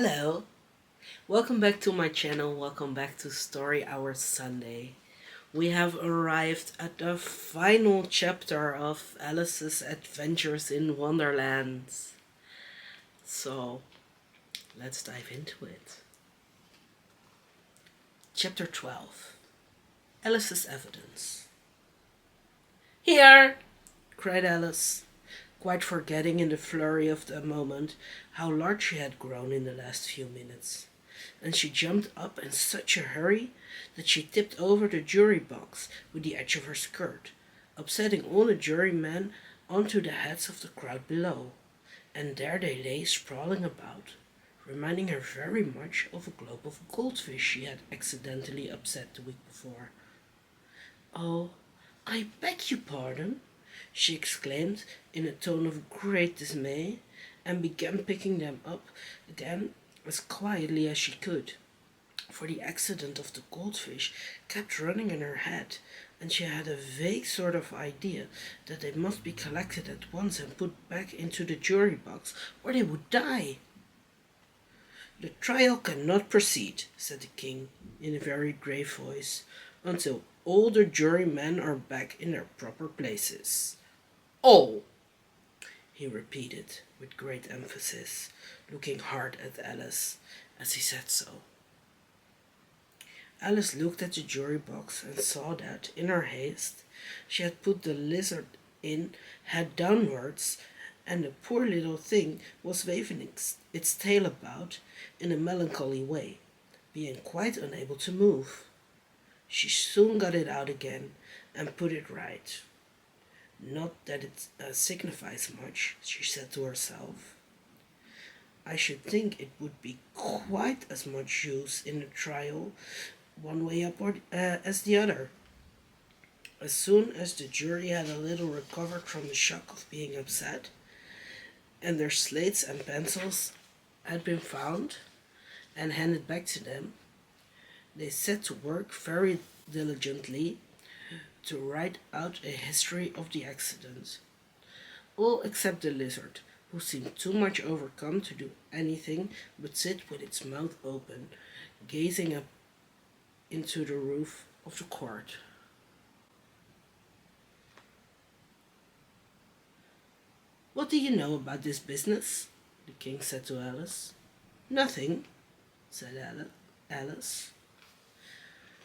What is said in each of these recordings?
Hello, welcome back to my channel, welcome back to Story Hour Sunday. We have arrived at the final chapter of Alice's adventures in Wonderland. So, let's dive into it. Chapter 12. Alice's Evidence. Here! Cried Alice, quite forgetting in the flurry of the moment how large she had grown in the last few minutes. And she jumped up in such a hurry that she tipped over the jury box with the edge of her skirt, upsetting all the jurymen onto the heads of the crowd below. And there they lay sprawling about, reminding her very much of a globe of goldfish she had accidentally upset the week before. "Oh, I beg your pardon," she exclaimed in a tone of great dismay, and began picking them up again as quietly as she could, for the accident of the goldfish kept running in her head, and she had a vague sort of idea that they must be collected at once and put back into the jury box, or they would die. "The trial cannot proceed," said the king in a very grave voice, "until all the jurymen are back in their proper places. All," he repeated with great emphasis, looking hard at Alice as he said so. Alice looked at the jury box and saw that, in her haste, she had put the lizard in head downwards, and the poor little thing was waving its tail about in a melancholy way, being quite unable to move. She soon got it out again and put it right. "Not that it signifies much," she said to herself. "I should think it would be quite as much use in a trial one way up as the other." As soon as the jury had a little recovered from the shock of being upset, and their slates and pencils had been found and handed back to them, they set to work very diligently to write out a history of the accident. All except the lizard, who seemed too much overcome to do anything but sit with its mouth open, gazing up into the roof of the court. "What do you know about this business?" the king said to Alice. "Nothing," said Alice.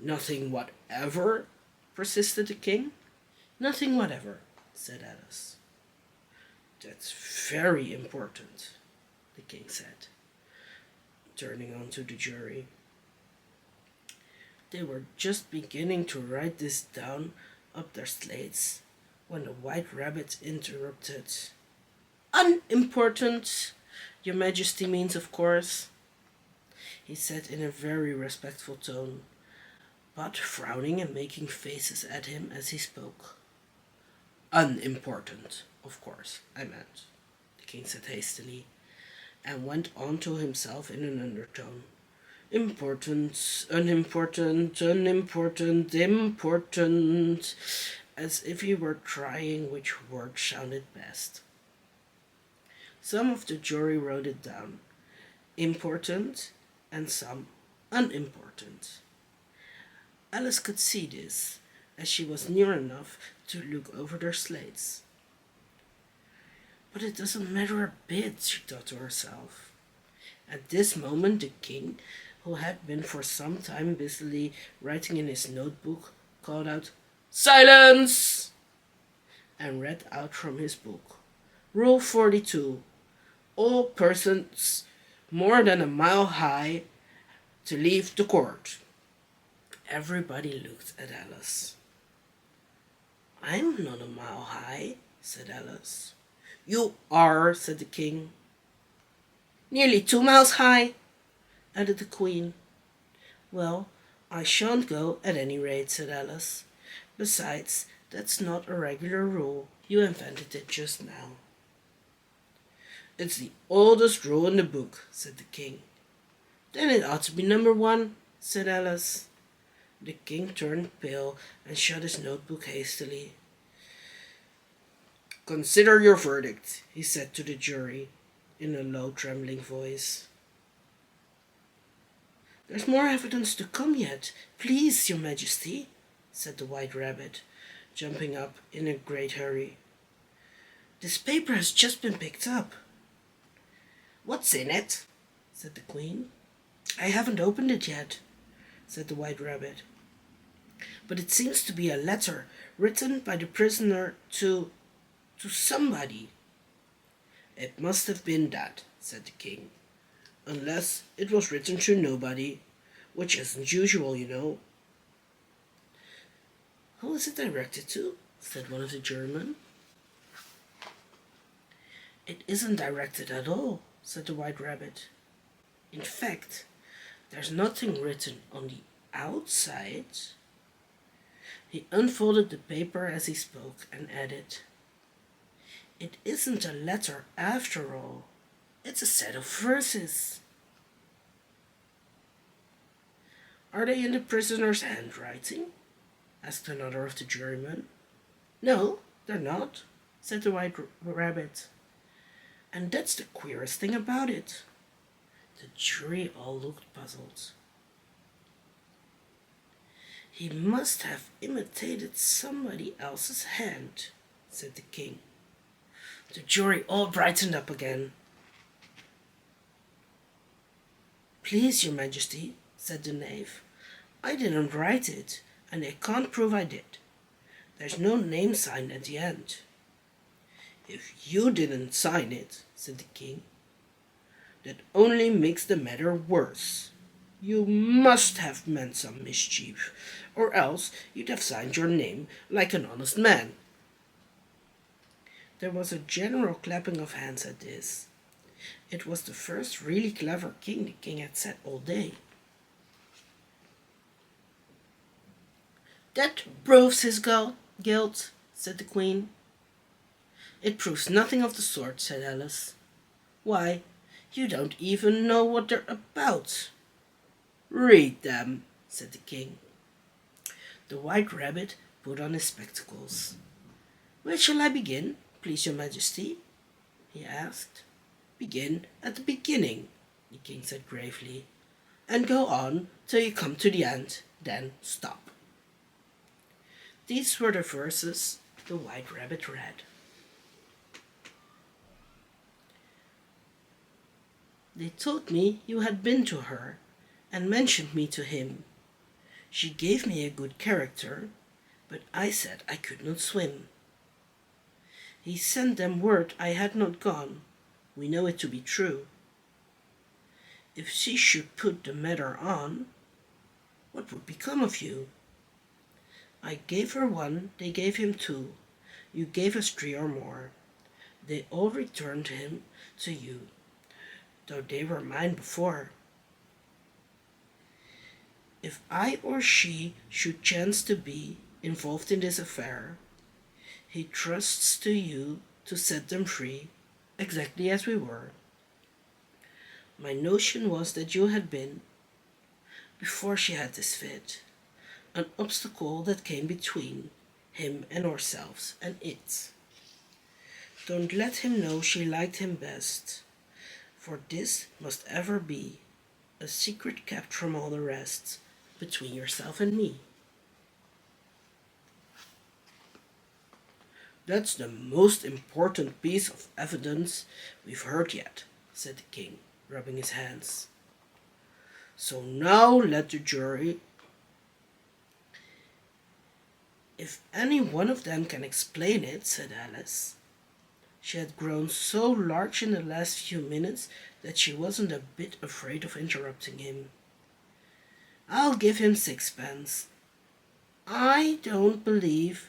"Nothing whatever?" persisted the king. "Nothing whatever," said Alice. "That's very important," the king said, turning on to the jury. They were just beginning to write this down up their slates when the white rabbit interrupted. "Unimportant, your majesty means, of course," he said in a very respectful tone, but frowning and making faces at him as he spoke. "Unimportant, of course, I meant," the king said hastily, and went on to himself in an undertone. "Important, unimportant, unimportant, important," as if he were trying which word sounded best. Some of the jury wrote it down, important, and some unimportant. Alice could see this, as she was near enough to look over their slates. "But it doesn't matter a bit," she thought to herself. At this moment the king, who had been for some time busily writing in his notebook, called out, "Silence!" and read out from his book, "Rule 42. All persons more than a mile high to leave the court." Everybody looked at Alice. "I'm not a mile high," said Alice. "You are," said the king. "Nearly 2 miles high," added the queen. "Well, I shan't go at any rate," said Alice. "Besides, that's not a regular rule. You invented it just now." "It's the oldest rule in the book," said the king. "Then it ought to be number 1, said Alice. The king turned pale and shut his notebook hastily. "Consider your verdict," he said to the jury in a low, trembling voice. There's more evidence to come yet, please, your majesty, said the White Rabbit, jumping up in a great hurry. This paper has just been picked up. What's in it? Said the Queen. I haven't opened it yet, said the White Rabbit. But it seems to be a letter written by the prisoner to somebody. It must have been that, said the King. Unless it was written to nobody, which isn't usual, you know. Who is it directed to? Said one of the jurymen. It isn't directed at all, said the White Rabbit. In fact, there's nothing written on the outside. He unfolded the paper as he spoke and added, It isn't a letter after all. It's a set of verses. Are they in the prisoner's handwriting? Asked another of the jurymen. No, they're not, said the White Rabbit. And that's the queerest thing about it. The jury all looked puzzled. He must have imitated somebody else's hand, said the King. The jury all brightened up again. Please, your majesty, said the knave, I didn't write it, and I can't prove I did. There's no name sign at the end. If you didn't sign it, said the King, that only makes the matter worse. You must have meant some mischief, or else you'd have signed your name like an honest man. There was a general clapping of hands at this. It was the first really clever king the King had sat all day. That proves his guilt, said the Queen. It proves nothing of the sort, said Alice. Why, you don't even know what they're about. Read them, said the King. The White Rabbit put on his spectacles. Where shall I begin, please, your majesty? He asked. Begin at the beginning, the King said gravely, and go on till you come to the end, then stop. These were the verses the White Rabbit read. They told me you had been to her, and mentioned me to him. She gave me a good character, but I said I could not swim. He sent them word I had not gone. We know it to be true. If she should put the matter on, what would become of you? I gave her one, they gave him two. You gave us three or more. They all returned him to you, though they were mine before. If I or she should chance to be involved in this affair, he trusts to you to set them free, exactly as we were. My notion was that you had been, before she had this fit, an obstacle that came between him and ourselves and it. Don't let him know she liked him best, for this must ever be a secret kept from all the rest, between yourself and me. That's the most important piece of evidence we've heard yet, said the King, rubbing his hands. So now let the jury. If any one of them can explain it, said Alice. She had grown so large in the last few minutes that she wasn't a bit afraid of interrupting him. I'll give him 6 pence. I don't believe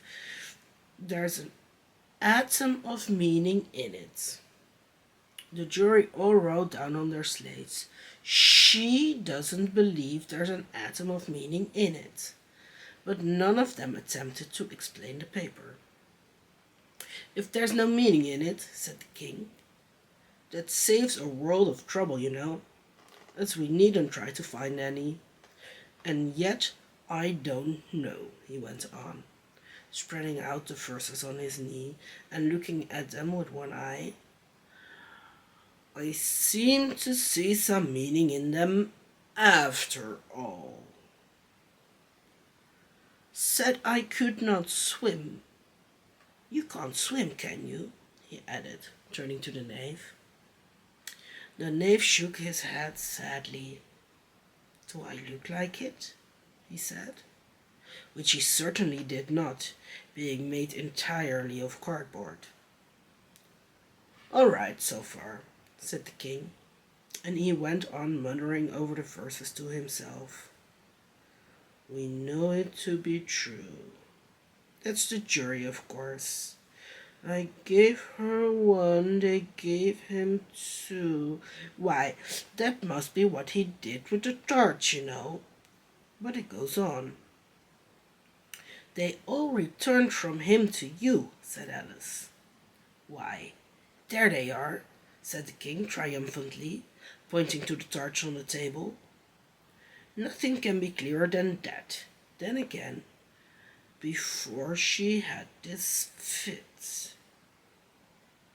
there's an atom of meaning in it. The jury all wrote down on their slates, she doesn't believe there's an atom of meaning in it. But none of them attempted to explain the paper. If there's no meaning in it, said the King, that saves a world of trouble, you know, as we needn't try to find any. And yet I don't know, he went on, spreading out the verses on his knee and looking at them with one eye. I seem to see some meaning in them after all. Said I could not swim. You can't swim, can you? He added, turning to the knave. The knave shook his head sadly. Do I look like it? He said, which he certainly did not, being made entirely of cardboard. All right, so far, said the king, and he went on muttering over the verses to himself. We know it to be true. That's the jury, of course. I gave her one, they gave him two. Why, that must be what he did with the tarts, you know. But it goes on. They all returned from him to you, said Alice. Why, there they are, said the king triumphantly, pointing to the tarts on the table. Nothing can be clearer than that. Then again, before she had this fit.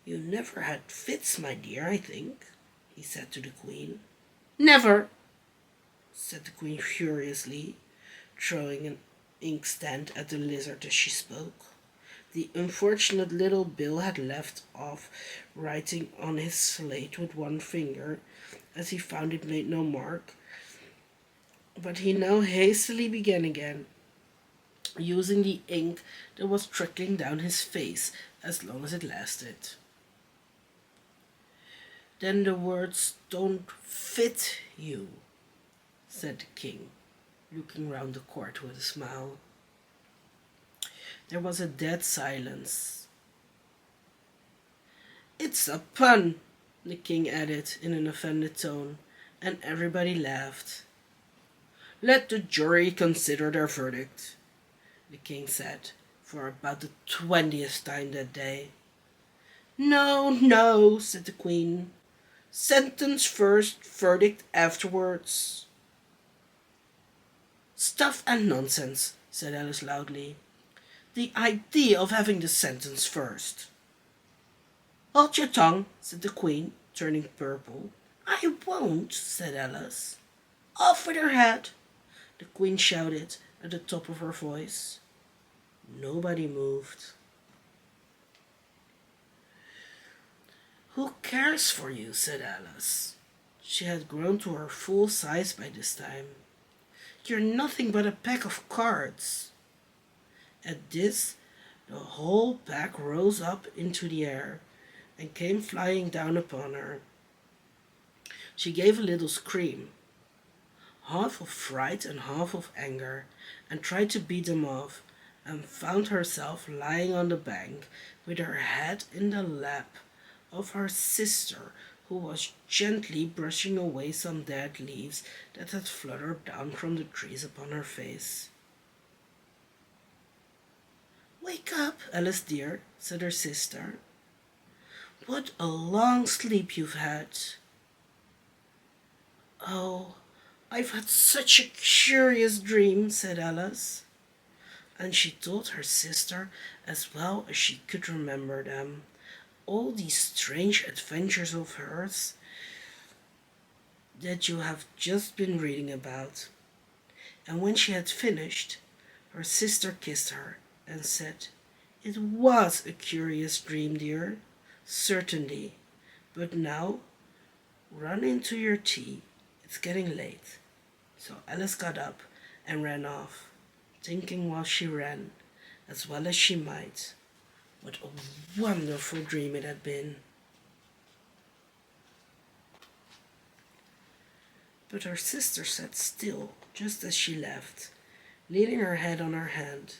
You never had fits, my dear, I think, he said to the queen. Never, said the queen furiously, throwing an inkstand at the lizard as she spoke. The unfortunate little Bill had left off writing on his slate with one finger, as he found it made no mark, but he now hastily began again, using the ink that was trickling down his face as long as it lasted. Then the words don't fit you, said the king, looking round the court with a smile. There was a dead silence. It's a pun, the king added in an offended tone, and everybody laughed. Let the jury consider their verdict, the king said, for about the 20th time that day. No, no, said the queen. Sentence first, verdict afterwards. Stuff and nonsense, said Alice loudly. The idea of having the sentence first. Hold your tongue, said the queen, turning purple. I won't, said Alice. Off with her head, the queen shouted at the top of her voice. Nobody moved. Who cares for you, said Alice. She had grown to her full size by this time. You're nothing but a pack of cards. At this, the whole pack rose up into the air and came flying down upon her. She gave a little scream, half of fright and half of anger, and tried to beat them off, and found herself lying on the bank with her head in the lap of her sister, who was gently brushing away some dead leaves that had fluttered down from the trees upon her face. Wake up, Alice dear, said her sister. What a long sleep you've had. Oh, I've had such a curious dream, said Alice. And she told her sister, as well as she could remember them, all these strange adventures of hers that you have just been reading about. And when she had finished, her sister kissed her and said, It was a curious dream, dear, certainly, but now run into your tea. It's getting late. So Alice got up and ran off, thinking while she ran, as well as she might, what a wonderful dream it had been. But her sister sat still just as she left, leaning her head on her hand,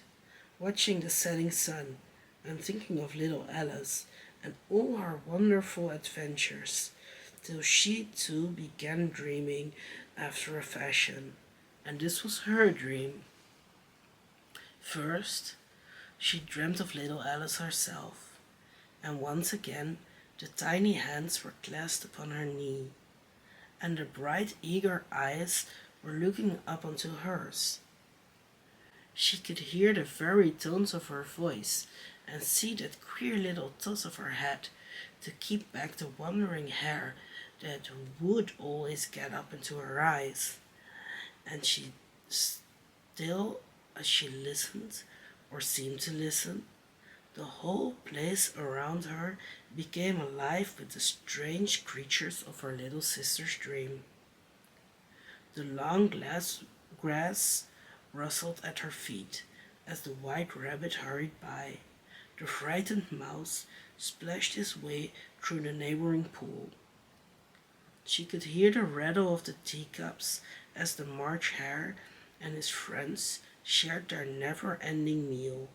watching the setting sun and thinking of little Alice and all her wonderful adventures, till she too began dreaming after a fashion, and this was her dream. First, she dreamt of little Alice herself, and once again the tiny hands were clasped upon her knee, and the bright, eager eyes were looking up into hers. She could hear the very tones of her voice and see that queer little toss of her head to keep back the wandering hair that would always get up into her eyes, and she still, as she listened, or seemed to listen, the whole place around her became alive with the strange creatures of her little sister's dream. The long grass rustled at her feet as the white rabbit hurried by. The frightened mouse splashed his way through the neighboring pool. She could hear the rattle of the teacups as the March Hare and his friends shared their never-ending meal,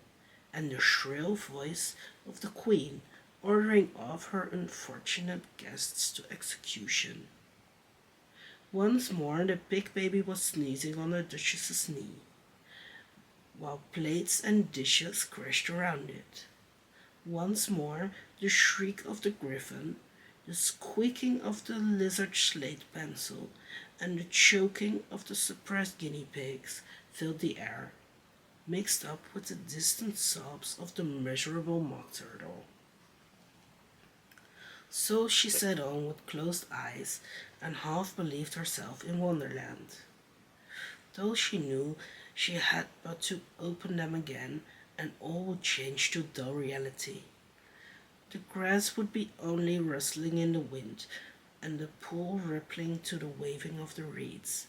and the shrill voice of the Queen ordering off her unfortunate guests to execution. Once more the pig baby was sneezing on the Duchess's knee, while plates and dishes crashed around it. Once more the shriek of the griffin, the squeaking of the lizard slate pencil, and the choking of the suppressed guinea pigs filled the air, mixed up with the distant sobs of the miserable mock turtle. So she sat on with closed eyes and half believed herself in Wonderland, though she knew she had but to open them again and all would change to dull reality. The grass would be only rustling in the wind, and the pool rippling to the waving of the reeds.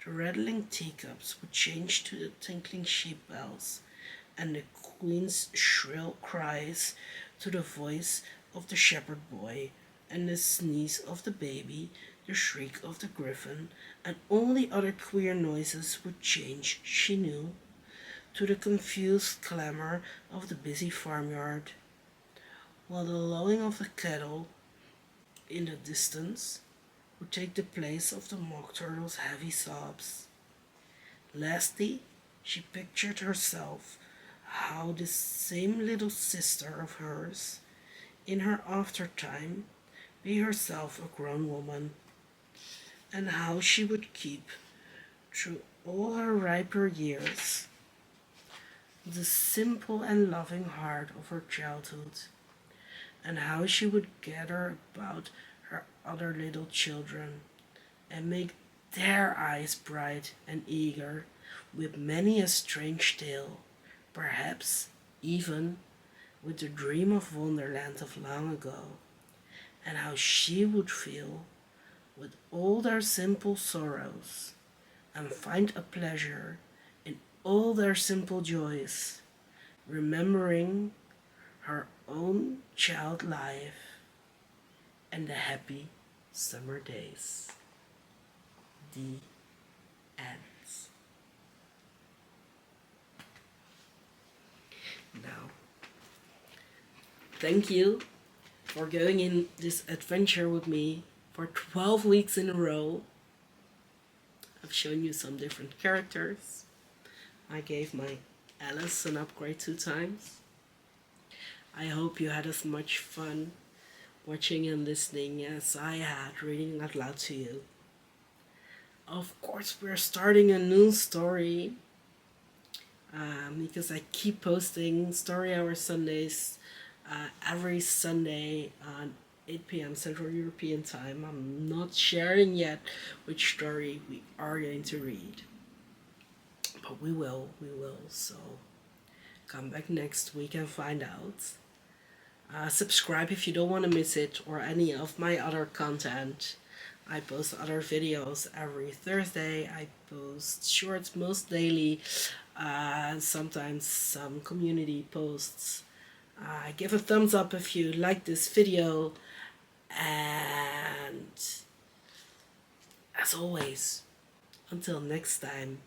The rattling teacups would change to the tinkling sheep bells, and the Queen's shrill cries to the voice of the shepherd boy, and the sneeze of the baby, the shriek of the griffin, and all the other queer noises would change, she knew, to the confused clamor of the busy farmyard, while the lowing of the cattle in the distance would take the place of the mock turtle's heavy sobs. Lastly, she pictured herself how this same little sister of hers, in her aftertime, be herself a grown woman, and how she would keep, through all her riper years, the simple and loving heart of her childhood, and how she would gather about her other little children and make their eyes bright and eager with many a strange tale, perhaps even with the dream of Wonderland of long ago, and how she would feel with all their simple sorrows and find a pleasure in all their simple joys, remembering her own child life and the happy summer days. The ends. Now, thank you for going in this adventure with me for 12 weeks in a row. I've shown you some different characters. I gave my Alice an upgrade 2 times. I hope you had as much fun watching and listening as I had reading out loud to you. Of course, we're starting a new story because I keep posting Story Hour Sundays every Sunday on 8 p.m. Central European Time. I'm not sharing yet which story we are going to read, but we will. So come back next week and find out. Subscribe if you don't want to miss it or any of my other content. I post other videos every Thursday. I post shorts most daily, sometimes some community posts. Give a thumbs up if you like this video, and as always, until next time,